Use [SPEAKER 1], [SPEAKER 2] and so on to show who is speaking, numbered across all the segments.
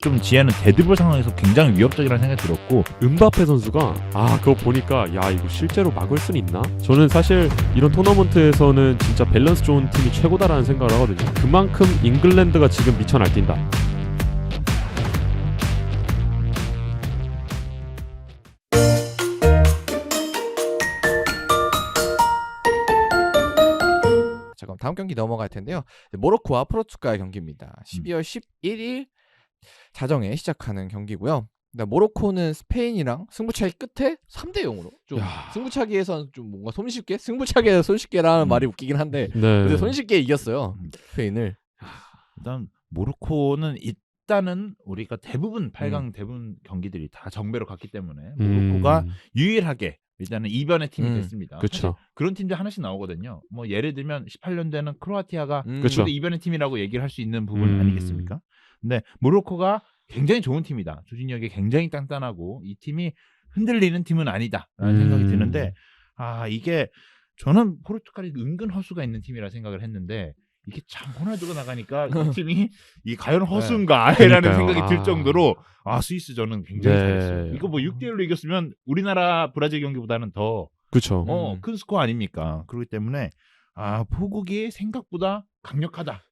[SPEAKER 1] 좀 지혜는 데드볼 상황에서 굉장히 위협적이라는 생각이 들었고
[SPEAKER 2] 음바페 선수가 그거 보니까 야 이거 실제로 막을 순 있나? 저는 사실 이런 토너먼트에서는 진짜 밸런스 좋은 팀이 최고다라는 생각을 하거든요. 그만큼 잉글랜드가 지금 미쳐 날뛴다.
[SPEAKER 3] 자, 그럼 다음 경기 넘어갈 텐데요. 모로코와 포르투갈 경기입니다. 12월 11일 자정에 시작하는 경기고요. 모로코는 스페인이랑 승부차기 끝에 3대 0으로 좀 승부차기에서는 좀 뭔가 손쉽게 승부차기에서 손쉽게라는 말이 웃기긴 한데 근데 손쉽게 이겼어요. 스페인을.
[SPEAKER 1] 일단 모로코는 일단은 우리가 대부분 8강 대부분 경기들이 다 정배로 갔기 때문에 모로코가 유일하게 일단은 이변의 팀이 됐습니다.
[SPEAKER 2] 그렇죠.
[SPEAKER 1] 그런 팀들 하나씩 나오거든요. 뭐 예를 들면 18년도에는 크로아티아가
[SPEAKER 2] 그쵸.
[SPEAKER 1] 이변의 팀이라고 얘기를 할 수 있는 부분 아니겠습니까? 근데 모로코가 굉장히 좋은 팀이다. 조직력이 굉장히 단단하고 이 팀이 흔들리는 팀은 아니다라는 생각이 드는데 이게 저는 포르투갈이 은근 허수가 있는 팀이라 생각을 했는데 이게 참 호날두가 나가니까 이 팀이 과연 허수인가 라는 생각이 들 정도로 스위스 저는 굉장히 잘했어요. 이거 뭐 6대1로 이겼으면 우리나라 브라질 경기보다는 더
[SPEAKER 2] 그렇죠.
[SPEAKER 1] 큰 스코어 아닙니까? 그렇기 때문에 포국이 생각보다 강력하다.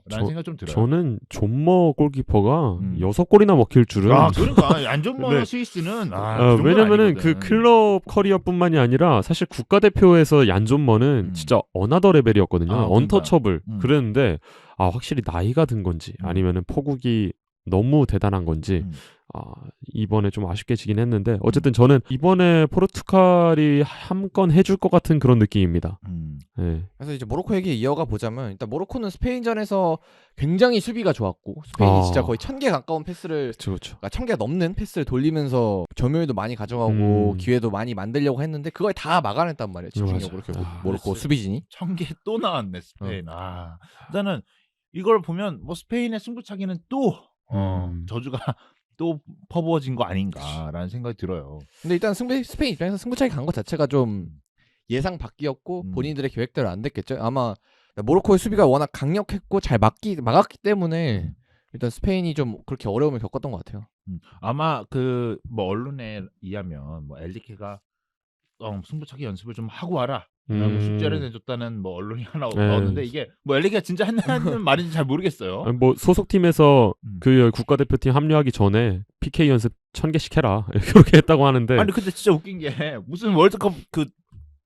[SPEAKER 1] 라는 생각 좀 들어요.
[SPEAKER 2] 저는 존머 골키퍼가 6골이나 먹힐 줄은
[SPEAKER 1] 그러니까 안전모
[SPEAKER 2] 네.
[SPEAKER 1] 스위스는
[SPEAKER 2] 왜냐면은 그 클럽 커리어뿐만이 아니라 사실 국가대표에서 얀존머는 진짜 어나더 레벨이었거든요. 언터처블 그랬는데 확실히 나이가 든 건지 아니면은 포국이 너무 대단한 건지 이번에 좀 아쉽게 지긴 했는데 어쨌든 저는 이번에 포르투갈이 한 건 해줄 것 같은 그런 느낌입니다. 네.
[SPEAKER 3] 그래서 이제 모로코 얘기 이어가 보자면 일단 모로코는 스페인전에서 굉장히 수비가 좋았고 스페인이 진짜 거의 1000개 가까운 패스를
[SPEAKER 2] 그렇죠.
[SPEAKER 3] 그러니까 1000개 넘는 패스를 돌리면서 점유율도 많이 가져가고 기회도 많이 만들려고 했는데 그걸 다 막아냈단 말이에요. 집중력으로 결국 모로코 수비진이
[SPEAKER 1] 1000개 또 나왔네 스페인. 일단은 이걸 보면 뭐 스페인의 승부차기는 또 저주가 또 퍼부어진 거 아닌가라는 생각이 들어요.
[SPEAKER 3] 근데 일단 스페인 입장에서 승부차기 간 것 자체가 좀 예상 밖이었고 본인들의 계획대로 안 됐겠죠. 아마 모로코의 수비가 워낙 강력했고 잘 막았기 때문에 일단 스페인이 좀 그렇게 어려움을 겪었던 것 같아요.
[SPEAKER 1] 아마 그 뭐 언론에 의하면 뭐 엘리케가 승부차기 연습을 좀 하고 와라. 라고 숙제를 내줬다는 뭐 언론이 하나 나왔는데 이게 뭐 엘리케가 진짜 했는 말인지 잘 모르겠어요.
[SPEAKER 2] 뭐 소속팀에서 그 국가대표팀 합류하기 전에 PK 연습 1000개씩 해라 이렇게 했다고 하는데
[SPEAKER 1] 아니 근데 진짜 웃긴 게 무슨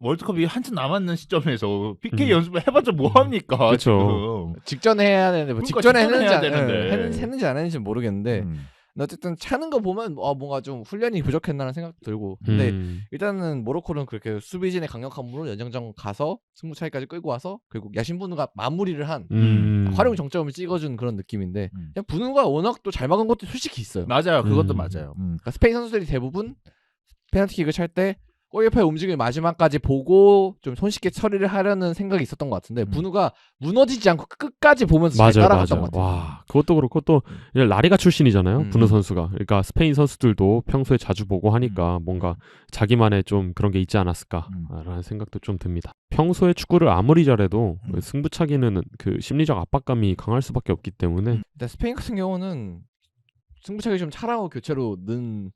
[SPEAKER 1] 월드컵이 한참 남았는 시점에서 PK 연습을 해봤자 뭐 합니까?
[SPEAKER 2] 그렇죠.
[SPEAKER 3] 직전에 해야 되는데 뭐
[SPEAKER 1] 그러니까
[SPEAKER 3] 직전에
[SPEAKER 1] 했는지
[SPEAKER 3] 했는지 안 했는지 모르겠는데 근데 어쨌든 차는 거 보면 뭔가 좀 훈련이 부족했나라는 생각도 들고 근데 일단은 모로코는 그렇게 수비진의 강력함으로 연장전 가서 승부차기까지 끌고 와서 결국 야신부누가 마무리를 한 활용 정점을 찍어준 그런 느낌인데 그냥 부누가 워낙 또 잘 막은 것도 솔직히 있어요.
[SPEAKER 1] 맞아요. 그것도 맞아요.
[SPEAKER 3] 그러니까 스페인 선수들이 대부분 페널티킥을 찰 때 골키퍼의 움직임을 마지막까지 보고 좀 손쉽게 처리를 하려는 생각이 있었던 것 같은데 부누가 무너지지 않고 끝까지 보면서 잘 따라갔던 것 같아요.
[SPEAKER 2] 와, 그것도 그렇고 또 라리가 출신이잖아요. 부누 선수가. 그러니까 스페인 선수들도 평소에 자주 보고 하니까 뭔가 자기만의 좀 그런 게 있지 않았을까라는 생각도 좀 듭니다. 평소에 축구를 아무리 잘해도 승부차기는 그 심리적 압박감이 강할 수밖에 없기 때문에
[SPEAKER 3] 일단 스페인 같은 경우는 승부차기 좀 차라고 교체로 는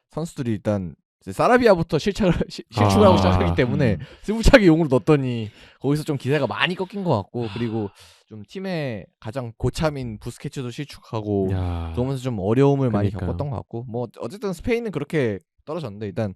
[SPEAKER 3] 선수들이 일단 사라비아부터 실축을 하고 시작하기 때문에 승부차기 용으로 넣었더니 거기서 좀 기세가 많이 꺾인 것 같고 그리고 좀 팀의 가장 고참인 부스케츠도 실축하고 그러면서 좀 어려움을 많이 겪었던 것 같고 뭐 어쨌든 스페인은 그렇게 떨어졌는데 일단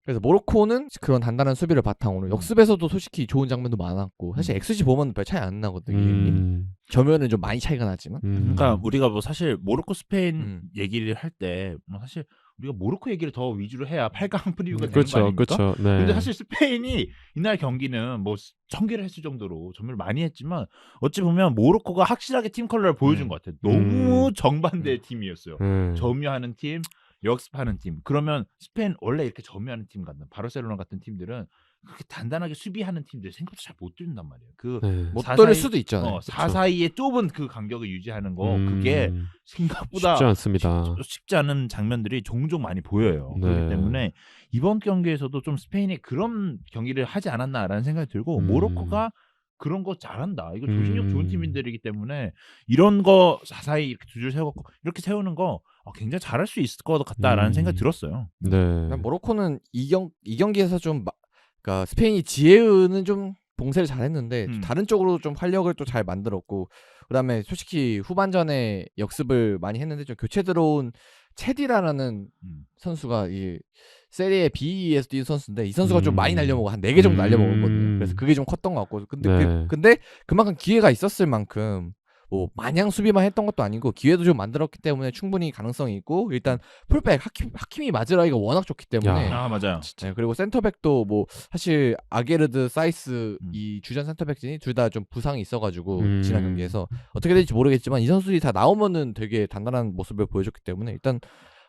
[SPEAKER 3] 그래서 모로코는 그런 단단한 수비를 바탕으로 역습에서도 솔직히 좋은 장면도 많았고 사실 XG 보면 별 차이 안 나거든요. 점유율은 좀 많이 차이가 나지만
[SPEAKER 1] 그러니까 우리가 뭐 사실 모로코 스페인 얘기를 할 때 뭐 사실 우리가 모로코 얘기를 더 위주로 해야 8강 프리뷰가 되는 거 아닙니까?
[SPEAKER 2] 그렇죠. 네.
[SPEAKER 1] 근데 사실 스페인이 이날 경기는 뭐 1000개를 했을 정도로 점유를 많이 했지만 어찌 보면 모로코가 확실하게 팀 컬러를 보여준 것 같아요. 너무 정반대의 팀이었어요. 점유하는 팀, 역습하는 팀. 그러면 스페인 원래 이렇게 점유하는 팀 같은 바르셀로나 같은 팀들은 그렇게 단단하게 수비하는 팀들 생각보다 잘 못 뚫는단 말이에요.
[SPEAKER 3] 못 뚫을 수도 있잖아요.
[SPEAKER 1] 4사이에 좁은 그 간격을 유지하는 거 그게 생각보다
[SPEAKER 2] 쉽지 않습니다.
[SPEAKER 1] 쉽지 않은 장면들이 종종 많이 보여요. 그렇기 때문에 이번 경기에서도 좀 스페인이 그런 경기를 하지 않았나라는 생각이 들고 모로코가 그런 거 잘한다. 이거
[SPEAKER 2] 음.
[SPEAKER 1] 조직력 좋은 팀들이기 때문에 이런 거 자사히 이렇게 두 줄 세워갖고 이렇게 세우는 거 굉장히 잘할 수 있을 것 같다라는 생각이 들었어요.
[SPEAKER 2] 네.
[SPEAKER 3] 모로코는 이 경기에서 좀 그러니까 스페인이 지에우는 좀 봉쇄를 잘했는데 다른 쪽으로 좀 활력을 또 잘 만들었고 그다음에 솔직히 후반전에 역습을 많이 했는데 좀 교체 들어온 체디라라는 선수가 이 세리에 B에서 뛰는 선수인데 이 선수가 좀 많이 날려먹어 한 4개 정도 날려먹었거든요. 그래서 그게 좀 컸던 것 같고 근데
[SPEAKER 2] 네.
[SPEAKER 3] 근데 그만큼 기회가 있었을 만큼 뭐 마냥 수비만 했던 것도 아니고 기회도 좀 만들었기 때문에 충분히 가능성이 있고 일단 풀백 하키미 마즈라이가 워낙 좋기 때문에
[SPEAKER 2] 야.
[SPEAKER 1] 맞아요.
[SPEAKER 3] 네, 그리고 센터백도 뭐 사실 아게르드, 사이스 이 주전 센터백진이 둘 다 좀 부상이 있어가지고 지난 경기에서 어떻게 될지 모르겠지만 이 선수들이 다 나오면은 되게 단단한 모습을 보여줬기 때문에 일단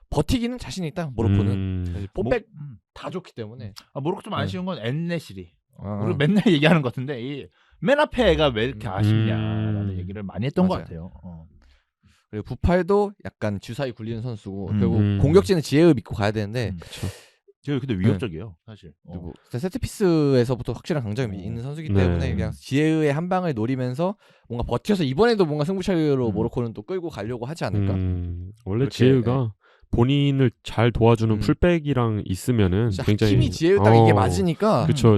[SPEAKER 3] 버티기는 자신 있다 모로코는 뽀백 다 좋기 때문에
[SPEAKER 1] 모로코 좀 아쉬운 건 엔네시리.
[SPEAKER 3] 아.
[SPEAKER 1] 우리 맨날 얘기하는 것 같은데 이 맨 앞에 애가 왜 이렇게 아쉽냐라는 얘기를 많이 했던 것
[SPEAKER 3] 맞아요.
[SPEAKER 1] 같아요.
[SPEAKER 3] 그리고 부팔도 약간 주사위 굴리는 선수고 결국
[SPEAKER 2] 음.
[SPEAKER 3] 공격진은 지혜를 믿고 가야 되는데
[SPEAKER 2] 그쵸.
[SPEAKER 1] 제가 근데 위협적이에요, 사실.
[SPEAKER 3] 그리고 세트피스에서부터 확실한 강점이 있는 선수이기
[SPEAKER 2] 네.
[SPEAKER 3] 때문에 그냥 지혜의 한 방을 노리면서 뭔가 버텨서 이번에도 뭔가 승부차기로 모로코는 또 끌고 가려고 하지 않을까?
[SPEAKER 2] 원래
[SPEAKER 3] 그렇게,
[SPEAKER 2] 지혜가 본인을 잘 도와주는 풀백이랑 있으면은 굉장히
[SPEAKER 3] 힘이 지혜를 딱 이게 맞으니까
[SPEAKER 2] 그쵸.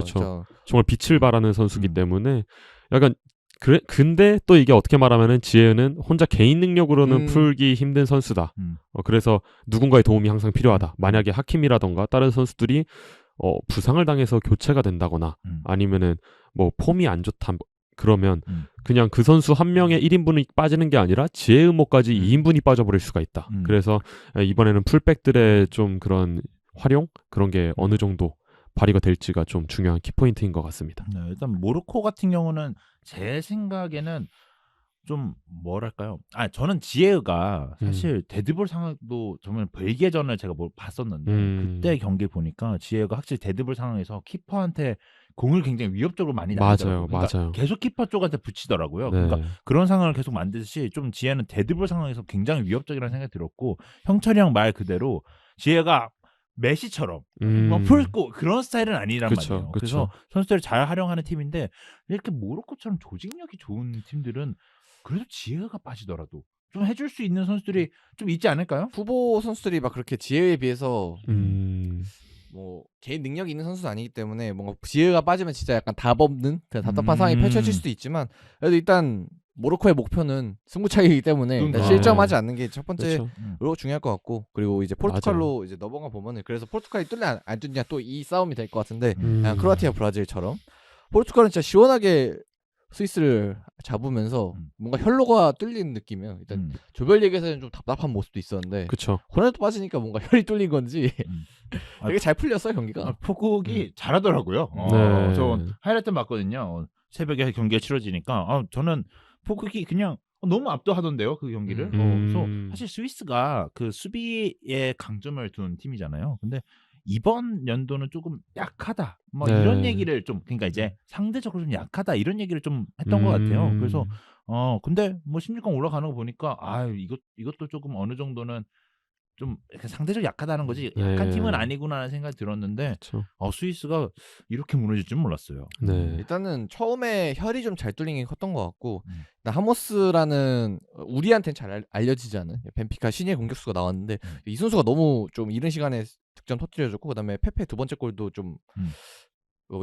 [SPEAKER 2] 정말 빛을 발하는 선수기 때문에 약간 그래 근데 또 이게 어떻게 말하면은 지혜는 혼자 개인 능력으로는 풀기 힘든 선수다. 그래서 누군가의 도움이 항상 필요하다. 만약에 하킴이라던가 다른 선수들이 부상을 당해서 교체가 된다거나 아니면은 뭐 폼이 안 좋다 그러면 그냥 그 선수 한 명의 1인분이 빠지는 게 아니라 지혜 음모까지 2인분이 빠져버릴 수가 있다. 그래서 이번에는 풀백들의 좀 그런 활용 그런 게 어느 정도 발휘가 될지가 좀 중요한 키포인트인 것 같습니다.
[SPEAKER 1] 네, 일단 모로코 같은 경우는 제 생각에는 좀 뭐랄까요? 저는 지에가 사실 데드볼 상황도 정말 벨기에전을 제가 봤었는데 그때 경기 보니까 지에가 확실히 데드볼 상황에서 키퍼한테 공을 굉장히 위협적으로 많이 날리더라고요. 그러니까
[SPEAKER 2] 맞아요.
[SPEAKER 1] 계속 키퍼 쪽한테 붙이더라고요.
[SPEAKER 2] 네.
[SPEAKER 1] 그러니까 그런 상황을 계속 만들듯이 좀 지에는 데드볼 상황에서 굉장히 위협적이라는 생각이 들었고 형철이 형 말 그대로 지에가 메시처럼 뭐 풀고 그런 스타일은 아니란 말이에요. 그래서 선수들을 잘 활용하는 팀인데 이렇게 모로코처럼 조직력이 좋은 팀들은 그래도 지혜가 빠지더라도 좀 해줄 수 있는 선수들이 좀 있지 않을까요?
[SPEAKER 3] 후보 선수들이 막 그렇게 지혜에 비해서 뭐 개인 능력이 있는 선수는 아니기 때문에 뭔가 지혜가 빠지면 진짜 약간 답 없는 그냥 답답한 상황이 펼쳐질 수도 있지만 그래도 일단 모로코의 목표는 승부차기이기 때문에 일단 실점하지 않는 게 첫 번째로 중요할 것 같고 그리고 이제 포르투갈로 이제 넘어가 보면은 그래서 포르투갈이 뚫냐 안 뚫냐 또 이 싸움이 될 것 같은데 그냥 크로아티아 브라질처럼 포르투갈은 진짜 시원하게 스위스를 잡으면서 뭔가 혈로가 뚫리는 느낌이에요. 일단 조별 리그에서는 좀 답답한 모습도 있었는데
[SPEAKER 2] 그쵸.
[SPEAKER 3] 호날두 빠지니까 뭔가 혈이 뚫린 건지 되게 잘 풀렸어요 경기가.
[SPEAKER 1] 포국이 잘하더라고요.
[SPEAKER 2] 네.
[SPEAKER 1] 저 하이라이트 봤거든요. 새벽에 경기가 치러지니까 저는 포국이 그냥 너무 압도하던데요 그 경기를. 그래서 사실 스위스가 그 수비에 강점을 둔 팀이잖아요. 근데 이번 연도는 조금 약하다. 뭐 이런 얘기를 좀 그러니까 이제 상대적으로 좀 약하다 이런 얘기를 좀 했던 것 같아요. 그래서 근데 뭐 16강 올라가는 거 보니까 이것도 조금 어느 정도는 좀 상대적으로 약하다는 거지 약한 팀은 아니구나라는 생각이 들었는데 스위스가 이렇게 무너질 줄 몰랐어요.
[SPEAKER 3] 일단은 처음에 혈이 좀 잘 뚫린 게 컸던 것 같고 하모스라는 우리한테는 잘 알려지지 않은 벤피카 신예 공격수가 나왔는데 이 선수가 너무 좀 이른 시간에 득점 터뜨려줬고 그다음에 페페 두 번째 골도 좀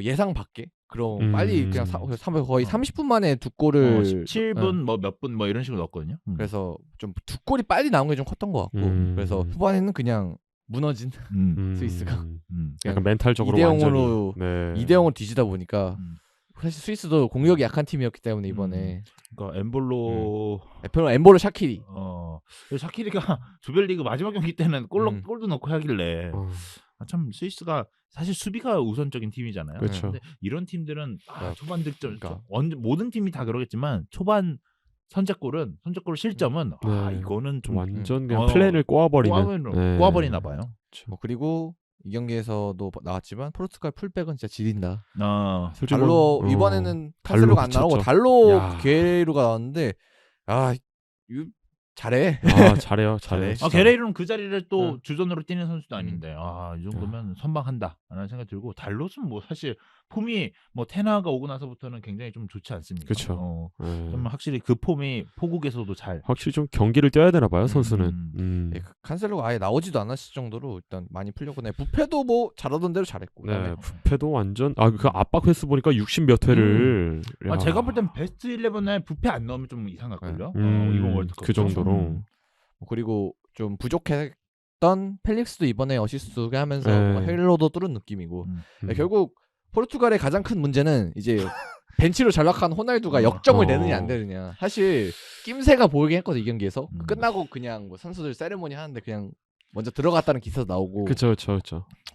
[SPEAKER 3] 예상 밖에 그럼 빨리 그냥 거의 30분 만에 두 골을
[SPEAKER 1] 17분 뭐 몇 분 뭐 이런 식으로 넣었거든요.
[SPEAKER 3] 그래서 좀 두 골이 빨리 나온 게 좀 컸던 것 같고 그래서 후반에는 그냥 무너진 스위스가
[SPEAKER 2] 약간 멘탈적으로
[SPEAKER 3] 2대0으로 2대0으로 뒤지다 보니까 사실 스위스도 공격이 약한 팀이었기 때문에 이번에
[SPEAKER 1] 그러니까 엠볼로
[SPEAKER 3] 샤키리
[SPEAKER 1] 샤키리가 조별리그 마지막 경기 때는 골도 넣고 하길래 참 스위스가 사실 수비가 우선적인 팀이잖아요.
[SPEAKER 2] 그렇죠.
[SPEAKER 1] 근데 이런 팀들은 초반 득점 모든 팀이 다 그러겠지만 초반 선제골 실점은 이거는 좀
[SPEAKER 2] 완전 그냥 플랜을
[SPEAKER 1] 꼬아버리나 봐요.
[SPEAKER 3] 그리고 이 경기에서도 나왔지만 포르투갈 풀백은 진짜 지린다.
[SPEAKER 2] 달로
[SPEAKER 3] 이번에는 카셀로가 안 나오고 달로 게레이로가 나왔는데 이거 잘해.
[SPEAKER 2] 잘해요.
[SPEAKER 1] 게레이로는 그 자리를 또 주전으로 뛰는 선수도 아닌데 이 정도면 선방한다라는 생각이 들고 달롯은 뭐 사실 폼이 뭐 테나가 오고 나서부터는 굉장히 좀 좋지 않습니까?
[SPEAKER 2] 그쵸.
[SPEAKER 1] 좀 확실히 그 폼이 포국에서도 잘.
[SPEAKER 2] 확실히 좀 경기를 뛰어야 되나 봐요, 선수는.
[SPEAKER 3] 예, 칸셀로가 아예 나오지도 않았을 정도로 일단 많이 풀렸고, 네, 부패도 뭐 잘하던 대로 잘했고.
[SPEAKER 2] 네,
[SPEAKER 3] 그다음에
[SPEAKER 2] 부패도 완전 그 압박 횟수 보니까 60 몇 회를 야.
[SPEAKER 1] 제가 볼 땐 베스트 11에 부패 안 넣으면 좀 이상할걸요.
[SPEAKER 2] 음,
[SPEAKER 1] 이번 월드컵
[SPEAKER 2] 그 정도로.
[SPEAKER 3] 그리고 좀 부족했던 펠릭스도 이번에 어시스트 하면서
[SPEAKER 2] 네.
[SPEAKER 3] 뭔가 헬로도 뚫은 느낌이고.
[SPEAKER 2] 음.
[SPEAKER 3] 네, 결국 포르투갈의 가장 큰 문제는 이제 벤치로 전락한 호날두가 역정을 내느냐 안 내느냐. 사실 낌새가 보이긴 했거든, 이 경기에서. 끝나고 그냥 뭐 선수들 세레모니 하는데 그냥 먼저 들어갔다는 기사도 나오고.
[SPEAKER 2] 그쵸.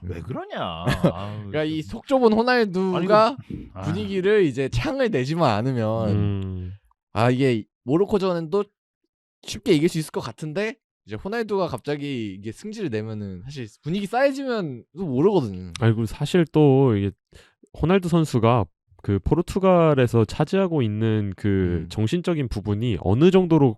[SPEAKER 1] 왜 그러냐.
[SPEAKER 3] 그러니까 이 속 좁은 호날두가 분위기를 이제 창을 내지만 않으면 이게 모로코전도 쉽게 이길 수 있을 것 같은데, 이제 호날두가 갑자기 이게 승질을 내면은 사실 분위기 쌓여지면 또 모르거든요.
[SPEAKER 2] 아이고 사실 또 이게 호날두 선수가 그 포르투갈에서 차지하고 있는 그 정신적인 부분이 어느 정도로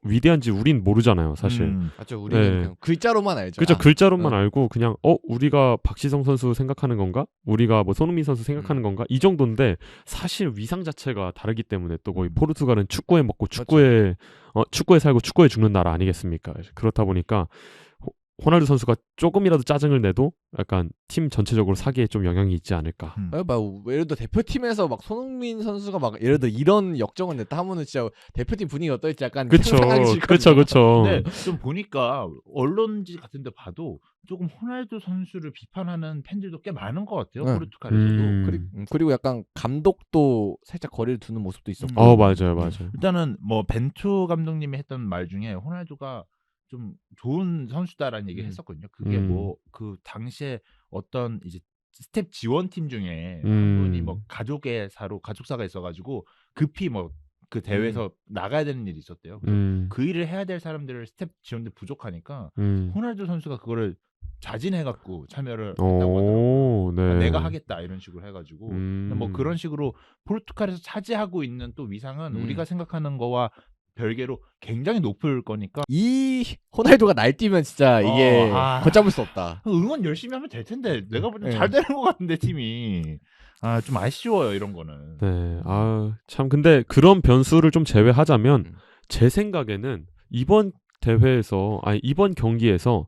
[SPEAKER 2] 위대한지 우린 모르잖아요, 사실.
[SPEAKER 3] 맞죠. 우리는 그냥 글자로만 알죠.
[SPEAKER 2] 그렇죠. 글자로만 알고 그냥 우리가 박시성 선수 생각하는 건가? 우리가 뭐 손흥민 선수 생각하는 건가? 이 정도인데 사실 위상 자체가 다르기 때문에 또 거의 포르투갈은 축구에 먹고 축구에 살고 축구에 죽는 나라 아니겠습니까? 그렇다 보니까 호날두 선수가 조금이라도 짜증을 내도 약간 팀 전체적으로 사기에 좀 영향이 있지 않을까.
[SPEAKER 3] 막 예를 들어 대표팀에서 막 손흥민 선수가 막 예를 들어 이런 역정을 냈다 하면은 진짜 대표팀 분위기가 어떨지 약간 상상하기 싫거든요.
[SPEAKER 2] 그쵸.
[SPEAKER 1] 근데 좀 보니까 언론지 같은데 봐도 조금 호날두 선수를 비판하는 팬들도 꽤 많은 것 같아요. 포르투갈에서도.
[SPEAKER 3] 그리고 약간 감독도 살짝 거리를 두는 모습도 있었고.
[SPEAKER 2] 맞아요.
[SPEAKER 1] 일단은 뭐 벤투 감독님이 했던 말 중에 호날두가 좀 좋은 선수다라는 얘기를 했었거든요. 그게 뭐 그 당시에 어떤 이제 스텝 지원팀 중에 한 분이 뭐 가족사가 있어가지고 급히 뭐 그 대회에서 나가야 되는 일이 있었대요. 그 일을 해야 될 사람들을 스텝 지원들 부족하니까 호날두 선수가 그거를 자진해갖고 참여를 했다고 하더라고요.
[SPEAKER 2] 네.
[SPEAKER 1] 내가 하겠다 이런 식으로 해가지고 뭐 그런 식으로 포르투갈에서 차지하고 있는 또 위상은 우리가 생각하는 거와 별개로 굉장히 높을 거니까
[SPEAKER 3] 이 호날두가 날뛰면 진짜 이게 걷잡을 수 없다.
[SPEAKER 1] 응원 열심히 하면 될 텐데 내가 볼 때 잘 되는 것 같은데 팀이 좀 아쉬워요 이런 거는.
[SPEAKER 2] 네, 참 근데 그런 변수를 좀 제외하자면 제 생각에는 이번 대회에서 이번 경기에서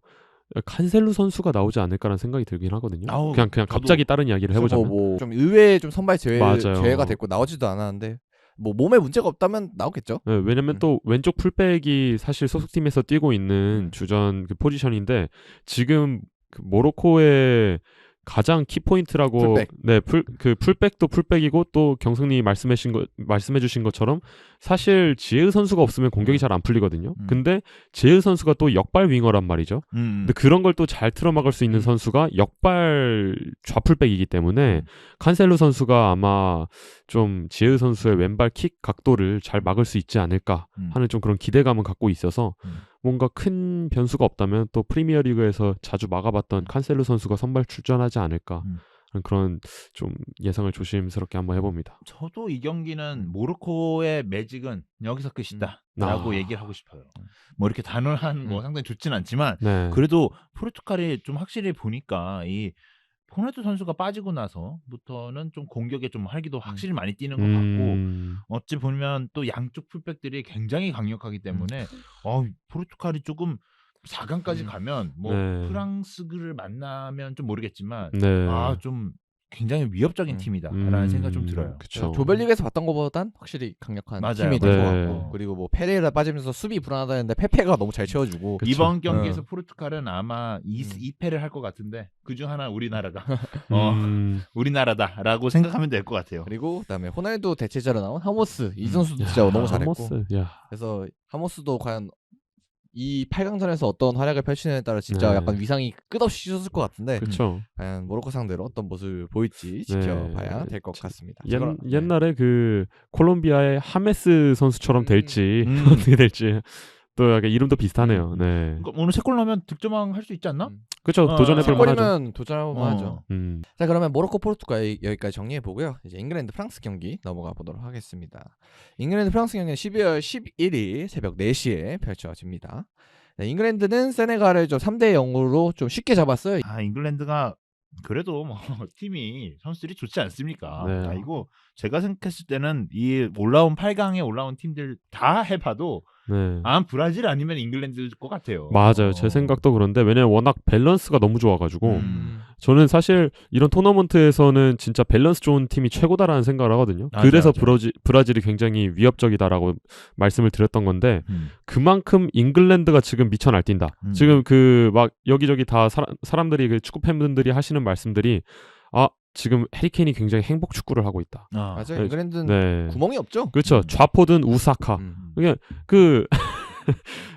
[SPEAKER 2] 칸셀루 선수가 나오지 않을까라는 생각이 들긴 하거든요. 그냥 갑자기 다른 이야기를 해보자면
[SPEAKER 3] 좀 의외의 좀 선발
[SPEAKER 2] 맞아요.
[SPEAKER 3] 제외가 됐고 나오지도 않았는데. 뭐 몸에 문제가 없다면 나오겠죠.
[SPEAKER 2] 네, 왜냐면 또 왼쪽 풀백이 사실 소속팀에서 뛰고 있는 주전 그 포지션인데 지금 그 모로코의 가장 키포인트라고 그 풀백도 풀백이고 또 경승님이 말씀해주신 것처럼 사실 지에우 선수가 없으면 공격이 잘 안 풀리거든요. 근데 지에우 선수가 또 역발 윙어란 말이죠. 근데 그런 걸 또 잘 틀어막을 수 있는 선수가 역발 좌풀백이기 때문에 칸셀루 선수가 아마 좀 지에우 선수의 왼발 킥 각도를 잘 막을 수 있지 않을까 하는 좀 그런 기대감을 갖고 있어서 뭔가 큰 변수가 없다면 또 프리미어리그에서 자주 막아봤던 칸셀루 선수가 선발 출전하지 않을까 그런 좀 예상을 조심스럽게 한번 해봅니다.
[SPEAKER 1] 저도 이 경기는 모로코의 매직은 여기서 끝이다라고 얘기를 하고 싶어요. 뭐 이렇게 단언한 뭐 상당히 좋지는 않지만 그래도 포르투갈이 좀 확실히 보니까 이 호날두 선수가 빠지고 나서부터는 좀 공격에 좀 활기도 확실히 많이 뛰는 것 같고 어찌 보면 또 양쪽 풀백들이 굉장히 강력하기 때문에 포르투갈이 조금 4강까지 가면 뭐 프랑스를 만나면 좀 모르겠지만 좀 굉장히 위협적인 팀이다라는 생각 좀 들어요.
[SPEAKER 3] 그쵸. 조별리그에서 봤던 것보단 확실히 강력한 팀이 될 것 같고 그리고 뭐 페레이라 빠지면서 수비 불안하다는데 페페가 너무 잘 채워주고
[SPEAKER 1] 이번 경기에서 포르투갈은 아마 2패를 할 것 같은데 그중 하나 우리나라가 우리나라다라고 생각하면 될 것 같아요.
[SPEAKER 3] 그리고 그다음에 호날두 대체자로 나온 하모스 이 선수도 진짜 너무 잘했고 그래서 하모스도 과연 이 8강전에서 어떤 활약을 펼치느냐에 따라 진짜 약간 위상이 끝없이 솟을 것 같은데 과연 모로코 상대로 어떤 모습을 보일지 지켜봐야 될 것 같습니다.
[SPEAKER 2] 옛날에 그 콜롬비아의 하메스 선수처럼 될지 어떻게 될지 또 약간 이름도 비슷하네요.
[SPEAKER 1] 그러니까 오늘 3골 넣으면 득점왕 할 수 있지 않나?
[SPEAKER 2] 그렇죠. 도전해볼 만하죠.
[SPEAKER 3] 도전해볼 하죠. 자 그러면 모로코 포르투갈 여기까지 정리해보고요. 이제 잉글랜드 프랑스 경기 넘어가 보도록 하겠습니다. 잉글랜드 프랑스 경기는 12월 11일 새벽 4시에 펼쳐집니다. 잉글랜드는 세네갈을 좀 3대 0으로 좀 쉽게 잡았어요.
[SPEAKER 1] 잉글랜드가 그래도 뭐 팀이 선수들이 좋지 않습니까?
[SPEAKER 2] 네.
[SPEAKER 1] 이거 제가 생각했을 때는 이 올라온 8강에 올라온 팀들 다 해봐도
[SPEAKER 2] 네.
[SPEAKER 1] 브라질 아니면 잉글랜드일 것 같아요.
[SPEAKER 2] 맞아요. 제 생각도 그런데 왜냐면 워낙 밸런스가 너무 좋아가지고 저는 사실 이런 토너먼트에서는 진짜 밸런스 좋은 팀이 최고다라는 생각을 하거든요.
[SPEAKER 1] 맞아요,
[SPEAKER 2] 그래서
[SPEAKER 1] 맞아요.
[SPEAKER 2] 브라질이 굉장히 위협적이다라고 말씀을 드렸던 건데 그만큼 잉글랜드가 지금 미쳐 날뛴다. 지금 그 막 여기저기 다 사람들이 그 축구 팬분들이 하시는 말씀들이 지금 해리케인이 굉장히 행복 축구를 하고 있다.
[SPEAKER 3] 맞아요. 잉글랜드는
[SPEAKER 2] 네.
[SPEAKER 3] 구멍이 없죠.
[SPEAKER 2] 그렇죠. 좌포든 우사카. 그게 그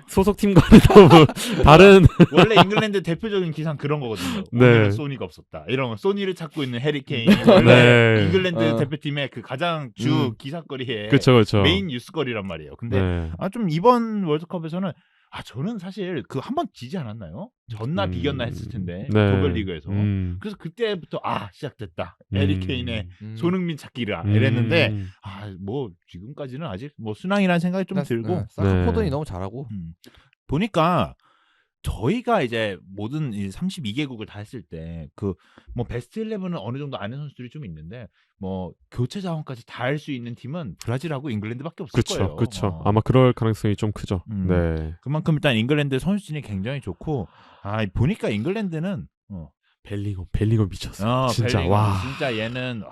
[SPEAKER 2] 소속 팀과는 너무 다른.
[SPEAKER 1] 원래 잉글랜드 대표적인 기상 그런 거거든요.
[SPEAKER 2] 네.
[SPEAKER 1] 오늘은 소니가 없었다. 이런 거 소니를 찾고 있는 해리케인. 원래
[SPEAKER 2] 네.
[SPEAKER 1] 잉글랜드 대표팀의 그 가장 주 기사거리에
[SPEAKER 2] 그렇죠.
[SPEAKER 1] 메인 뉴스거리란 말이에요. 근데
[SPEAKER 2] 네.
[SPEAKER 1] 좀 이번 월드컵에서는 저는 사실 그 한 번 지지 않았나요? 졌나 비겼나 했을 텐데
[SPEAKER 2] 네.
[SPEAKER 1] 조별리그에서. 그래서 그때부터 시작됐다. 해리케인의 손흥민 찾기라 이랬는데 뭐 지금까지는 아직 뭐 순항이라는 생각이 좀 들고
[SPEAKER 3] 사카포든이 너무 잘하고
[SPEAKER 1] 보니까 저희가 이제 모든 32개국을 다 했을 때 그 뭐 베스트 11은 어느 정도 아는 선수들이 좀 있는데 뭐 교체 자원까지 다 할 수 있는 팀은 브라질하고 잉글랜드밖에 없을 거예요.
[SPEAKER 2] 그렇죠. 아마 그럴 가능성이 좀 크죠. 네.
[SPEAKER 1] 그만큼 일단 잉글랜드 선수진이 굉장히 좋고 보니까 잉글랜드는
[SPEAKER 2] 벨링엄 미쳤어. 진짜
[SPEAKER 1] 벨링엄,
[SPEAKER 2] 와.
[SPEAKER 1] 진짜 얘는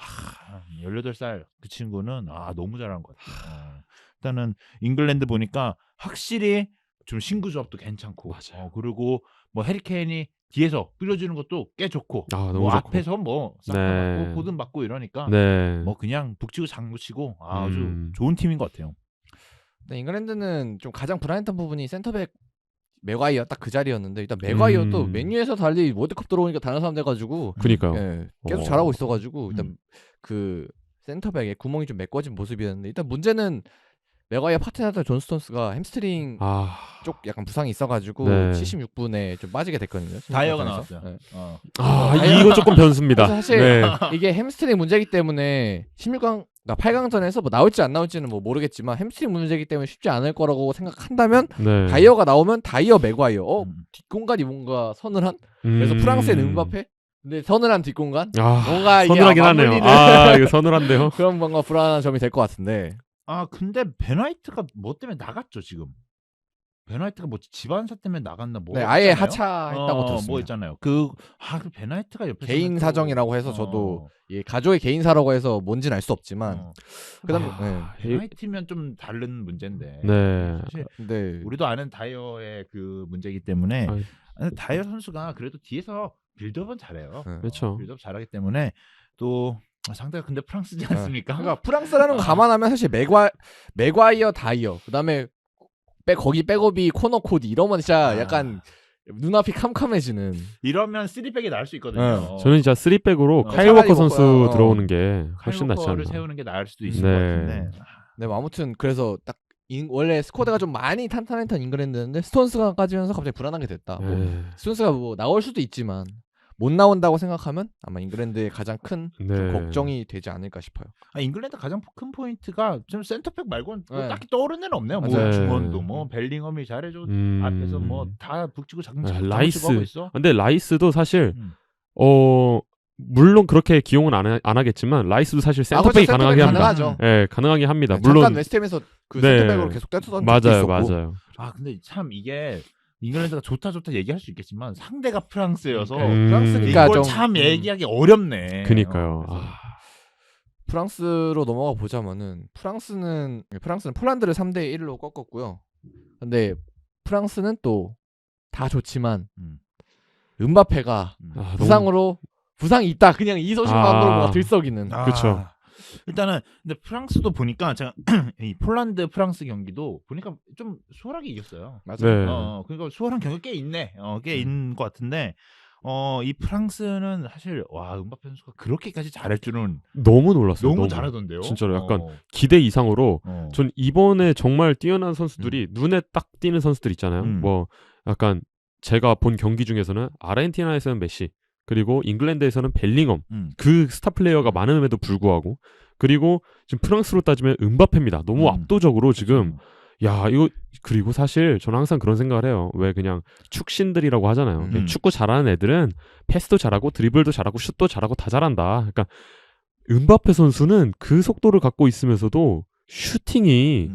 [SPEAKER 1] 18살 그 친구는 너무 잘한 것 같아요. 일단은 ingland 보니까 확실히 좀 신구 조합도 괜찮고 그리고 뭐 해리케인이 뒤에서 뿌려주는 것도 꽤 좋고
[SPEAKER 2] 너무
[SPEAKER 1] 뭐
[SPEAKER 2] 좋고.
[SPEAKER 1] 앞에서 뭐 사카 받고 보든 받고 이러니까
[SPEAKER 2] 네.
[SPEAKER 1] 뭐 그냥 북치고 장구치고 아주 좋은 팀인 것 같아요.
[SPEAKER 3] 네, 잉글랜드는 좀 가장 불안했던 부분이 센터백 맥과이어 딱 그 자리였는데 일단 맥과이어도 맨유에서 달리 월드컵 들어오니까 다른 사람 돼가지고
[SPEAKER 2] 그니까요.
[SPEAKER 3] 예, 계속 잘하고 있어가지고 일단 그 센터백에 구멍이 좀 메꿔진 모습이었는데 일단 문제는 맥과이어 파트너였던 존 스톤스가 햄스트링 쪽 약간 부상이 있어가지고
[SPEAKER 2] 네.
[SPEAKER 3] 76분에 좀 빠지게 됐거든요.
[SPEAKER 1] 다이어가
[SPEAKER 3] 심판에서.
[SPEAKER 1] 나왔어요.
[SPEAKER 3] 네.
[SPEAKER 2] 이거 조금 변수입니다.
[SPEAKER 3] 사실
[SPEAKER 2] 네.
[SPEAKER 3] 이게 햄스트링 문제이기 때문에 16강, 8강전에서 뭐 나올지 안 나올지는 뭐 모르겠지만 햄스트링 문제이기 때문에 쉽지 않을 거라고 생각한다면
[SPEAKER 2] 네.
[SPEAKER 3] 다이어가 나오면 다이어 맥과이어 뒷공간이 뭔가 서늘한 그래서 프랑스의 음바페 근데 서늘한 뒷공간 뭔가 이게
[SPEAKER 2] 서늘하긴 하네요. 이거 서늘한데요.
[SPEAKER 3] 그런 뭔가 불안한 점이 될 것 같은데
[SPEAKER 1] 근데 베나이트가 뭐 때문에 나갔죠 지금? 베나이트가 뭐 집안사 때문에 나갔나 뭐?
[SPEAKER 3] 네, 아예
[SPEAKER 1] 있잖아요?
[SPEAKER 3] 하차했다고 들었습니다.
[SPEAKER 1] 뭐 있잖아요. 그 베나이트가 옆에
[SPEAKER 3] 개인 사정이라고 해서 저도 이 가족의 개인사라고 해서 뭔지는 알 수 없지만 그다음에
[SPEAKER 1] 베나이트면 좀 다른 문제인데.
[SPEAKER 2] 네.
[SPEAKER 1] 사실
[SPEAKER 3] 네.
[SPEAKER 1] 우리도 아는 다이어의 그 문제이기 때문에 다이어 선수가 그래도 뒤에서 빌드업은 잘해요.
[SPEAKER 2] 그렇죠.
[SPEAKER 1] 빌드업 잘하기 때문에 또 상대가 근데 프랑스지 않습니까?
[SPEAKER 3] 그러니까 프랑스라는 거 감안하면 사실 맥과이어 다이어 그다음에 거기 백업이 코너 코디 이러면 진짜 약간 눈앞이 캄캄해지는
[SPEAKER 1] 이러면 3백이 나을 수 있거든요.
[SPEAKER 2] 저는 진짜 3백으로 카일 워커 선수 들어오는 게 훨씬 낫지 않나.
[SPEAKER 1] 세우는 게 나을 수도 있을 것 같은데.
[SPEAKER 3] 네, 뭐 아무튼 그래서 딱 원래 스쿼드가 좀 많이 탄탄했던 잉글랜드였는데 스톤스가 빠지면서 갑자기 불안한 게 됐다. 뭐 스톤스가 뭐 나올 수도 있지만 못 나온다고 생각하면 아마 잉글랜드의 가장 큰 좀 걱정이 되지 않을까 싶어요.
[SPEAKER 1] 잉글랜드 가장 큰 포인트가 좀 센터백 말고는 뭐 딱히 떠오르는 데는 없네요. 뭐 중원도 뭐 벨링엄이 잘해줘 앞에서 뭐 다 북치고 장치고 하고 있어.
[SPEAKER 2] 근데 라이스도 사실 물론 그렇게 기용은 안 하겠지만 라이스도 사실 센터백이 가능하게 합니다. 네, 가능하게 합니다. 물론
[SPEAKER 3] 잠깐 웨스트햄에서 그 센터백으로 계속 떼었던 적도 있었고.
[SPEAKER 2] 맞아요.
[SPEAKER 1] 근데 참 이게 잉글랜드가 좋다 얘기할 수 있겠지만 상대가 프랑스여서
[SPEAKER 3] 프랑스니까
[SPEAKER 1] 이걸 참 얘기하기 어렵네.
[SPEAKER 2] 그니까요.
[SPEAKER 3] 프랑스로 넘어가 보자면은 프랑스는 폴란드를 3대1로 꺾었고요. 근데 프랑스는 또 다 좋지만 음바페가 부상이 있다. 그냥 이 소식만으로 뭔가 들썩이는.
[SPEAKER 2] 그렇죠.
[SPEAKER 1] 일단은 근데 프랑스도 보니까 제가 이 폴란드 프랑스 경기도 보니까 좀 수월하게 이겼어요.
[SPEAKER 3] 맞아요.
[SPEAKER 1] 그러니까 수월한 경기 꽤 있네. 꽤 있는 것 같은데 이 프랑스는 사실 음바페 선수가 그렇게까지 잘할 줄은
[SPEAKER 2] 너무 놀랐어요.
[SPEAKER 1] 너무 잘하던데요.
[SPEAKER 2] 진짜로 약간 기대 이상으로 전 이번에 정말 뛰어난 선수들이 눈에 딱 띄는 선수들 있잖아요. 뭐 약간 제가 본 경기 중에서는 아르헨티나에서는 메시 그리고 잉글랜드에서는 벨링엄 그 스타 플레이어가 많음에도 불구하고 그리고 지금 프랑스로 따지면 음바페입니다. 너무 압도적으로 지금 야, 이거 그리고 사실 저는 항상 그런 생각을 해요. 왜 그냥 축신들이라고 하잖아요. 축구 잘하는 애들은 패스도 잘하고 드리블도 잘하고 슛도 잘하고 다 잘한다. 그러니까 음바페 선수는 그 속도를 갖고 있으면서도 슈팅이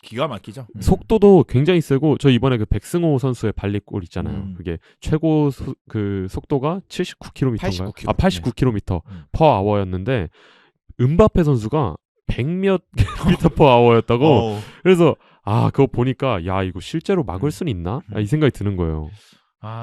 [SPEAKER 1] 기가 막히죠.
[SPEAKER 2] 속도도 굉장히 세고 저 이번에 그 백승호 선수의 발리골 있잖아요. 그게 최고 그 속도가 79km인가요?
[SPEAKER 3] 89km.
[SPEAKER 2] 89km per hour였는데 음바페 선수가 100몇 km per hour였다고. 그래서 그거 보니까 야 이거 실제로 막을 수는 있나? 이 생각이 드는 거예요.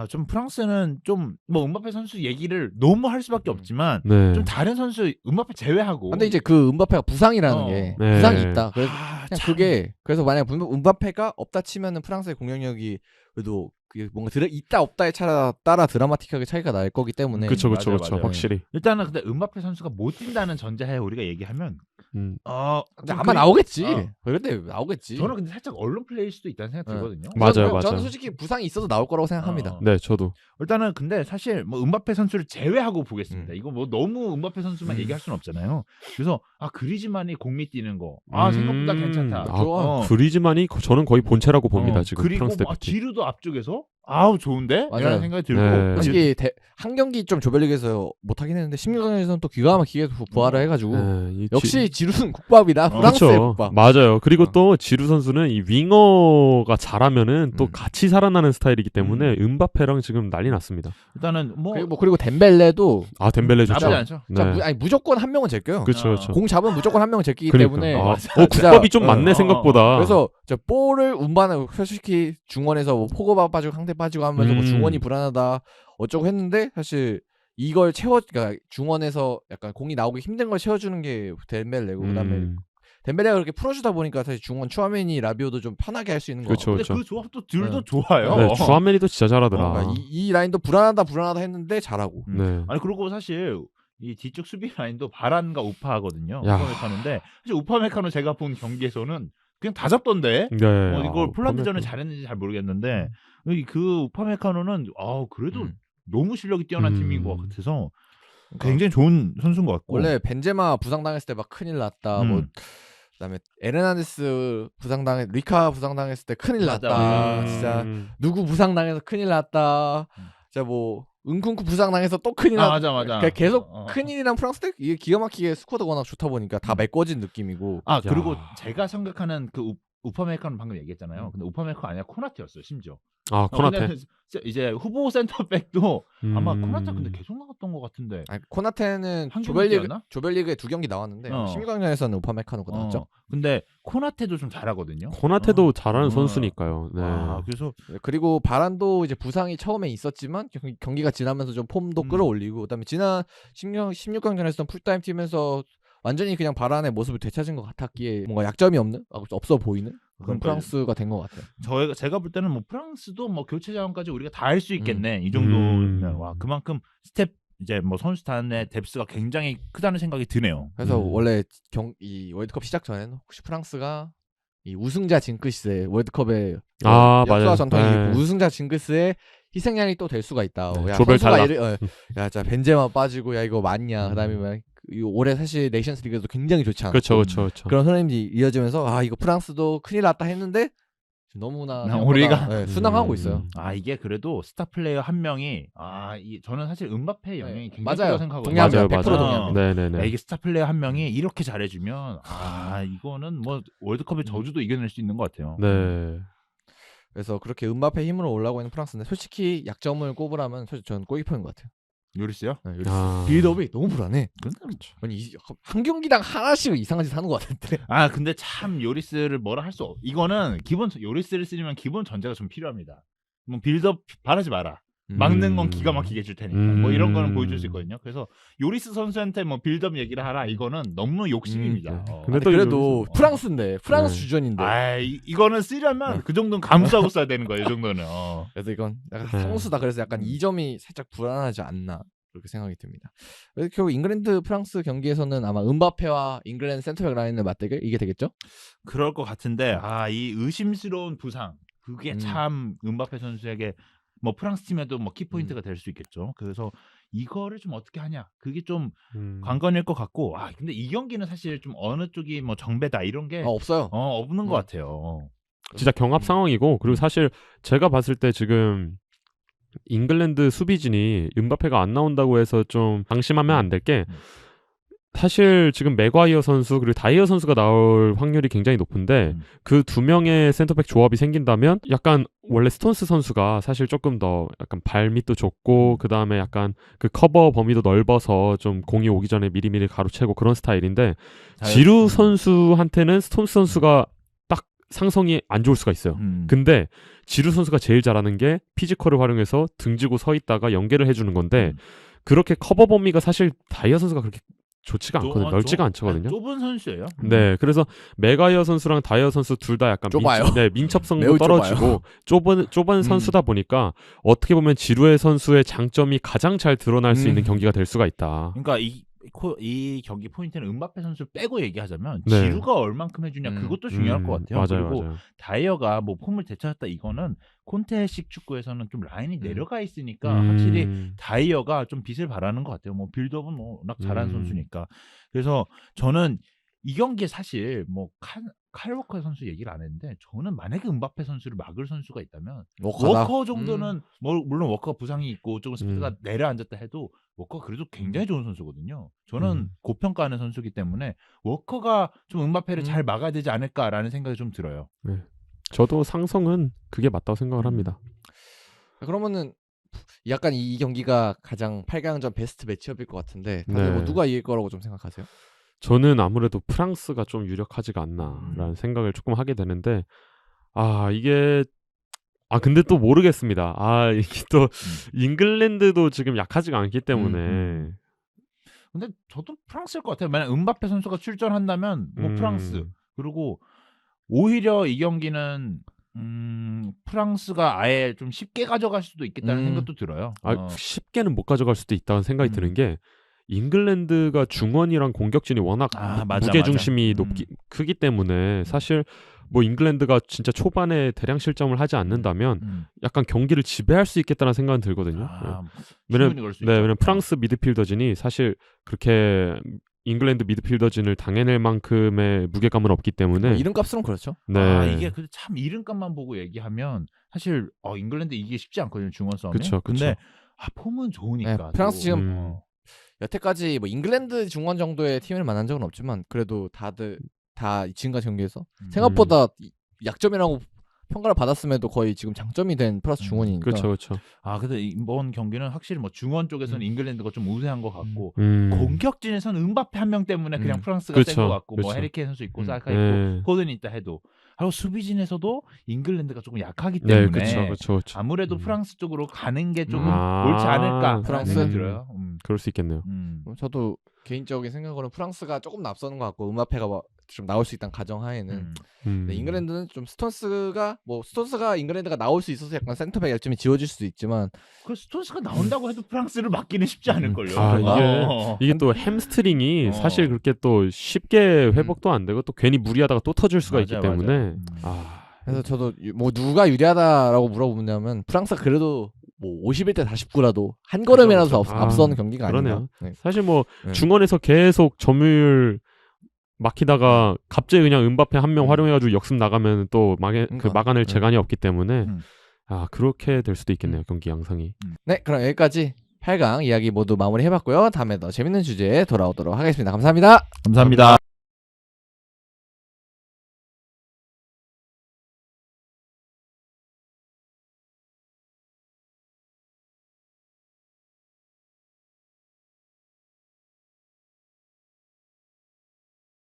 [SPEAKER 1] 좀 프랑스는 좀 뭐 음바페 선수 얘기를 너무 할 수밖에 없지만
[SPEAKER 2] 네.
[SPEAKER 1] 좀 다른 선수 음바페 제외하고.
[SPEAKER 3] 근데 이제 그 음바페가 부상이라는 게
[SPEAKER 2] 네.
[SPEAKER 3] 부상이 있다. 그래서 그냥
[SPEAKER 1] 참.
[SPEAKER 3] 그게 그래서 만약 음바페가 없다 치면은 프랑스의 공격력이 그래도 그게 뭔가 있다 없다에 따라 드라마틱하게 차이가 날 거기 때문에.
[SPEAKER 2] 그쵸
[SPEAKER 1] 맞아요.
[SPEAKER 2] 확실히.
[SPEAKER 1] 일단은 근데 음바페 선수가 못 뛴다는 전제하에 우리가 얘기하면
[SPEAKER 3] 근데 아마 나오겠지. 근데 나오겠지.
[SPEAKER 1] 저는 근데 살짝 언론 플레이일 수도 있다는 생각 들거든요.
[SPEAKER 2] 맞아요.
[SPEAKER 3] 저는 솔직히 부상이 있어도 나올 거라고 생각합니다.
[SPEAKER 2] 네, 저도.
[SPEAKER 1] 일단은 근데 사실 뭐 음바페 선수를 제외하고 보겠습니다. 이거 뭐 너무 음바페 선수만 얘기할 수는 없잖아요. 그래서 그리즈만이 공미 뛰는 거 생각보다 괜찮다.
[SPEAKER 2] 그리즈만이 저는 거의 본체라고 봅니다. 지금
[SPEAKER 1] 그리고
[SPEAKER 2] 프랑스 대표팀.
[SPEAKER 1] 지루도 앞쪽에서 좋은데?
[SPEAKER 3] 맞아요.
[SPEAKER 1] 이런 생각이 들고
[SPEAKER 2] 네.
[SPEAKER 3] 솔직히 한 경기 좀 조별리그에서 못하긴 했는데 16강에서는 또 기가 막히게 부활을 해가지고 역시 지루는 국밥이다. 프랑스의
[SPEAKER 2] 그쵸.
[SPEAKER 3] 국밥.
[SPEAKER 2] 맞아요. 그리고 또 지루 선수는 이 윙어가 잘하면은 또 같이 살아나는 스타일이기 때문에 음바페랑 지금 난리 났습니다.
[SPEAKER 1] 일단은
[SPEAKER 3] 그리고 덴벨레도
[SPEAKER 2] 덴벨레 좋죠.
[SPEAKER 1] 나쁘지 않죠.
[SPEAKER 2] 네.
[SPEAKER 3] 무조건 한 명은 제껴요.
[SPEAKER 2] 그렇죠.
[SPEAKER 3] 공 잡으면 무조건 한 명은 제끼기
[SPEAKER 2] 그러니까.
[SPEAKER 3] 때문에
[SPEAKER 2] 국밥이 좀 많네 생각보다.
[SPEAKER 3] 그래서 볼을 운반을 솔직히 중원에서 뭐 포그바 빠지고 상대 빠지고 하면서 뭐 중원이 불안하다 어쩌고 했는데 사실 이걸 그러니까 중원에서 약간 공이 나오기 힘든 걸 채워주는 게 덴벨레고 그다음에 덴벨레가 그렇게 풀어주다 보니까 사실 중원 추아메니 라비오도 좀 편하게 할 수 있는 거.
[SPEAKER 2] 그쵸.
[SPEAKER 1] 근데 그 조합도 둘도 좋아요.
[SPEAKER 2] 네, 추아메니도 진짜 잘하더라.
[SPEAKER 3] 그러니까 이 라인도 불안하다 했는데 잘하고.
[SPEAKER 2] 네.
[SPEAKER 1] 아니 그리고 사실 이 뒤쪽 수비 라인도 바란과 우파하거든요.
[SPEAKER 2] 야.
[SPEAKER 1] 우파메카노인데 사실 우파메카노 제가 본 경기에서는 그냥 다 잡던데.
[SPEAKER 2] 네.
[SPEAKER 1] 이걸 폴란드전에
[SPEAKER 2] 우파메카노.
[SPEAKER 1] 잘했는지 잘 모르겠는데 그 우파메카노는 그래도 너무 실력이 뛰어난 팀인 것 같아서 굉장히 좋은 선수인 것 같고.
[SPEAKER 3] 원래 벤제마 부상당했을 때 막 큰일 났다. 뭐 그다음에 에르난데스 리카 부상당했을 때 큰일 났다.
[SPEAKER 1] 맞아.
[SPEAKER 3] 진짜 누구 부상당해서 큰일 났다. 진짜 뭐 은쿤쿠 부상당해서 또 큰일 났다.
[SPEAKER 1] 맞아.
[SPEAKER 3] 그러니까 계속 큰일이란 프랑스 때 이게 기가 막히게 스쿼드가 워낙 좋다 보니까 다 메꿔진 느낌이고.
[SPEAKER 1] 그리고 제가 생각하는 그 우파메카노 방금 얘기했잖아요. 근데 우파메카노 아니라 코나테였어요, 심지어.
[SPEAKER 2] 코나테.
[SPEAKER 1] 이제 후보 센터백도 아마 코나테 근데 계속 나갔던 것 같은데.
[SPEAKER 3] 코나테는
[SPEAKER 1] 한 경기였나?
[SPEAKER 3] 조별리그에 2경기 나왔는데 16강전에서는 우파메카노가 나왔죠.
[SPEAKER 1] 근데 코나테도 좀 잘하거든요.
[SPEAKER 2] 코나테도 잘하는 선수니까요. 네.
[SPEAKER 1] 그래서
[SPEAKER 3] 그리고 바란도 이제 부상이 처음에 있었지만 경기가 지나면서 좀 폼도 끌어올리고 그다음에 지난 16강전에서는 풀타임 팀에서 완전히 그냥 바란의 모습을 되찾은 것 같았기에 뭔가 약점이 없어 보이는 그런 프랑스가 된 것 같아요.
[SPEAKER 1] 제가 볼 때는 뭐 프랑스도 뭐 교체 자원까지 우리가 다 할 수 있겠네. 이 정도면 그만큼 스텝 이제 뭐 선수단의 뎁스가 굉장히 크다는 생각이 드네요.
[SPEAKER 3] 그래서 원래 이 월드컵 시작 전에는 혹시 프랑스가 이 우승자 징크스의 월드컵의 역사와 전통이 우승자 징크스의 희생양이 또 될 수가 있다.
[SPEAKER 2] 조별 탈락.
[SPEAKER 3] 자 벤제마 빠지고 이거 맞냐. 그다음에 올해 사실 네이션스 리그도 굉장히 좋지 않았고
[SPEAKER 2] 그렇죠.
[SPEAKER 3] 그런 흐름이 이어지면서 이거 프랑스도 큰일 났다 했는데 너무나
[SPEAKER 1] 우리가
[SPEAKER 3] 순항하고 있어요.
[SPEAKER 1] 이게 그래도 스타 플레이어 한 명이 저는 사실 음바페의 영향이 굉장히
[SPEAKER 3] 맞아요.
[SPEAKER 1] 크다고 생각하거든요.
[SPEAKER 3] 100% 동의합니다.
[SPEAKER 2] 네네네.
[SPEAKER 1] 이게 스타 플레이어 한 명이 이렇게 잘해주면 이거는 뭐 월드컵의 저주도 이겨낼 수 있는 것 같아요.
[SPEAKER 2] 네.
[SPEAKER 3] 그래서 그렇게 음바페 힘으로 올라오고 있는 프랑스인데 솔직히 약점을 꼽으라면 솔직히 저는 골키퍼인 것 같아요.
[SPEAKER 1] 요리스요?
[SPEAKER 3] 네, 빌드업이 너무 불안해.
[SPEAKER 1] 그렇죠.
[SPEAKER 3] 아니 한 경기당 하나씩 이상한 짓 하는 것 같은데.
[SPEAKER 1] 근데 참 요리스를 뭐라 할 수 이거는 기본 요리스를 쓰려면 기본 전제가 좀 필요합니다. 뭐 빌드업 바라지 마라. 막는 건 기가 막히게 해줄 테니까 뭐 이런 거는 보여줄 수 있거든요. 그래서 요리스 선수한테 뭐 빌드업 얘기를 하라 이거는 너무 욕심입니다.
[SPEAKER 3] 근데 그래도 프랑스인데 프랑스 주전인데.
[SPEAKER 1] 이거는 쓰려면 그 정도는 감수하고 써야 되는 거예요. 이 정도는.
[SPEAKER 3] 그래서 이건 약간 상수다. 그래서 약간 이 점이 살짝 불안하지 않나 그렇게 생각이 듭니다. 그래서 결국 잉글랜드 프랑스 경기에서는 아마 음바페와 잉글랜드 센터백 라인의 맞대결 이게 되겠죠?
[SPEAKER 1] 그럴 것 같은데 이 의심스러운 부상 그게 참 음바페 선수에게 뭐 프랑스 팀에도 뭐 키포인트가 될 수 있겠죠. 그래서 이거를 좀 어떻게 하냐 그게 좀 관건일 것 같고 근데 이 경기는 사실 좀 어느 쪽이 뭐 정배다 이런 게
[SPEAKER 3] 없어요.
[SPEAKER 1] 없는 것 같아요.
[SPEAKER 2] 진짜 경합 상황이고 그리고 사실 제가 봤을 때 지금 잉글랜드 수비진이 음바페가 안 나온다고 해서 좀 방심하면 안 될 게 사실 지금 맥과이어 선수 그리고 다이어 선수가 나올 확률이 굉장히 높은데 그 두 명의 센터백 조합이 생긴다면 약간 원래 스톤스 선수가 사실 조금 더 약간 발밑도 좁고 그 다음에 약간 그 커버 범위도 넓어서 좀 공이 오기 전에 미리미리 가로채고 그런 스타일인데 지루 선수한테는 스톤스 선수가 딱 상성이 안 좋을 수가 있어요. 근데 지루 선수가 제일 잘하는 게 피지컬을 활용해서 등지고 서 있다가 연계를 해주는 건데 그렇게 커버 범위가 사실 다이어 선수가 그렇게 좋지가 않거든요. 넓지가 않거든요.
[SPEAKER 1] 좁은 선수예요.
[SPEAKER 2] 네, 그래서 맥과이어 선수랑 다이어 선수 둘 다 약간
[SPEAKER 3] 좁아요.
[SPEAKER 2] 민첩성도
[SPEAKER 3] 매우
[SPEAKER 2] 떨어지고 좁은 선수다 보니까 어떻게 보면 지루의 선수의 장점이 가장 잘 드러날 수 있는 경기가 될 수가 있다.
[SPEAKER 1] 그러니까 이 경기 포인트는 음바페 선수를 빼고 얘기하자면
[SPEAKER 2] 네.
[SPEAKER 1] 지루가 얼만큼 해주냐 그것도 중요할 것 같아요.
[SPEAKER 2] 맞아요,
[SPEAKER 1] 그리고
[SPEAKER 2] 맞아요.
[SPEAKER 1] 다이어가 뭐 폼을 되찾았다 이거는 콘테식 축구에서는 좀 라인이 내려가 있으니까 확실히 다이어가 좀 빛을 발하는 것 같아요. 뭐 빌드업은 워낙 잘하는 선수니까. 그래서 저는 이 경기에 사실 뭐 칼 워커 선수 얘기를 안 했는데 저는 만약에 음바페 선수를 막을 선수가 있다면 워커 정도는 뭐 물론 워커가 부상이 있고 조금 스피드가 내려앉았다 해도 워커가 그래도 굉장히 좋은 선수거든요. 저는 고평가하는 선수이기 때문에 워커가 좀 음바페를 잘 막아야 되지 않을까라는 생각이 좀 들어요.
[SPEAKER 2] 네. 저도 상성은 그게 맞다고 생각을 합니다.
[SPEAKER 3] 그러면은 약간 이 경기가 가장 8강전 베스트 매치업일 것 같은데 다들 뭐
[SPEAKER 2] 네.
[SPEAKER 3] 누가 이길 거라고 좀 생각하세요?
[SPEAKER 2] 저는 아무래도 프랑스가 좀 유력하지가 않나라는 생각을 조금 하게 되는데 이게 근데 또 모르겠습니다. 이게 또 잉글랜드도 지금 약하지가 않기 때문에
[SPEAKER 1] 근데 저도 프랑스일 것 같아요. 만약 음바페 선수가 출전한다면 뭐 프랑스 그리고 오히려 이 경기는 프랑스가 아예 좀 쉽게 가져갈 수도 있겠다는 생각도 들어요.
[SPEAKER 2] 쉽게는 못 가져갈 수도 있다는 생각이 드는 게 잉글랜드가 중원이랑 공격진이 워낙 무게 중심이 크기 때문에 사실 뭐 잉글랜드가 진짜 초반에 대량 실점을 하지 않는다면 약간 경기를 지배할 수 있겠다는 생각은 들거든요. 왜냐면 프랑스 미드필더진이 사실 그렇게 잉글랜드 미드필더진을 당해낼 만큼의 무게감은 없기 때문에
[SPEAKER 3] 이름값으로는 그렇죠.
[SPEAKER 2] 네.
[SPEAKER 1] 이게 근데 참 이름값만 보고 얘기하면 사실 ingland 이기기 쉽지 않거든요. 중원 싸움이.
[SPEAKER 2] 그쵸.
[SPEAKER 1] 근데 폼은 좋으니까.
[SPEAKER 3] 네, 프랑스 지금 여태까지 뭐 잉글랜드 중원 정도의 팀을 만난 적은 없지만 그래도 다들 다 지금까지 경기에서 생각보다 약점이라고 평가를 받았음에도 거의 지금 장점이 된 플러스 중원이니까.
[SPEAKER 2] 그렇죠.
[SPEAKER 1] 근데 이번 경기는 확실히 뭐 중원 쪽에서는 잉글랜드가 좀 우세한 것 같고 공격진에서는 음바페 한 명 때문에 그냥 프랑스가 센 것 같고 뭐 해리케인 선수 있고 사카 있고 포든이 있다 해도 하고 수비진에서도 잉글랜드가 조금 약하기 때문에
[SPEAKER 2] 그렇죠.
[SPEAKER 1] 아무래도 프랑스 쪽으로 가는 게 조금 옳지 않을까
[SPEAKER 3] 프랑스
[SPEAKER 1] 들어요.
[SPEAKER 2] 그럴 수 있겠네요.
[SPEAKER 3] 저도 개인적인 생각으로는 프랑스가 조금 앞서는 것 같고 음바페가 좀 나올 수 있다는 가정하에는 네, 잉글랜드는 좀 스톤스가 잉글랜드가 나올 수 있어서 약간 센터백 약점이 지워질 수도 있지만
[SPEAKER 1] 그 스톤스가 나온다고 해도 프랑스를 막기는 쉽지 않을걸요.
[SPEAKER 2] 이게 또 햄스트링이 사실 그렇게 또 쉽게 회복도 안 되고 또 괜히 무리하다가 또 터질 수가 있기 때문에
[SPEAKER 3] 그래서 저도 뭐 누가 유리하다라고 물어보냐면 프랑스가 그래도 뭐 51대 49라도 한 걸음이라도 앞서는 경기가 아닌가. 네.
[SPEAKER 2] 사실 뭐 중원에서 계속 점유율 막히다가 갑자기 그냥 음바페 한 명 활용해가지고 역습 나가면 또 막아낼 재간이 없기 때문에 그렇게 될 수도 있겠네요. 경기 양상이.
[SPEAKER 3] 네, 그럼 여기까지 8강 이야기 모두 마무리해봤고요. 다음에 더 재밌는 주제에 돌아오도록 하겠습니다. 감사합니다.
[SPEAKER 1] 감사합니다.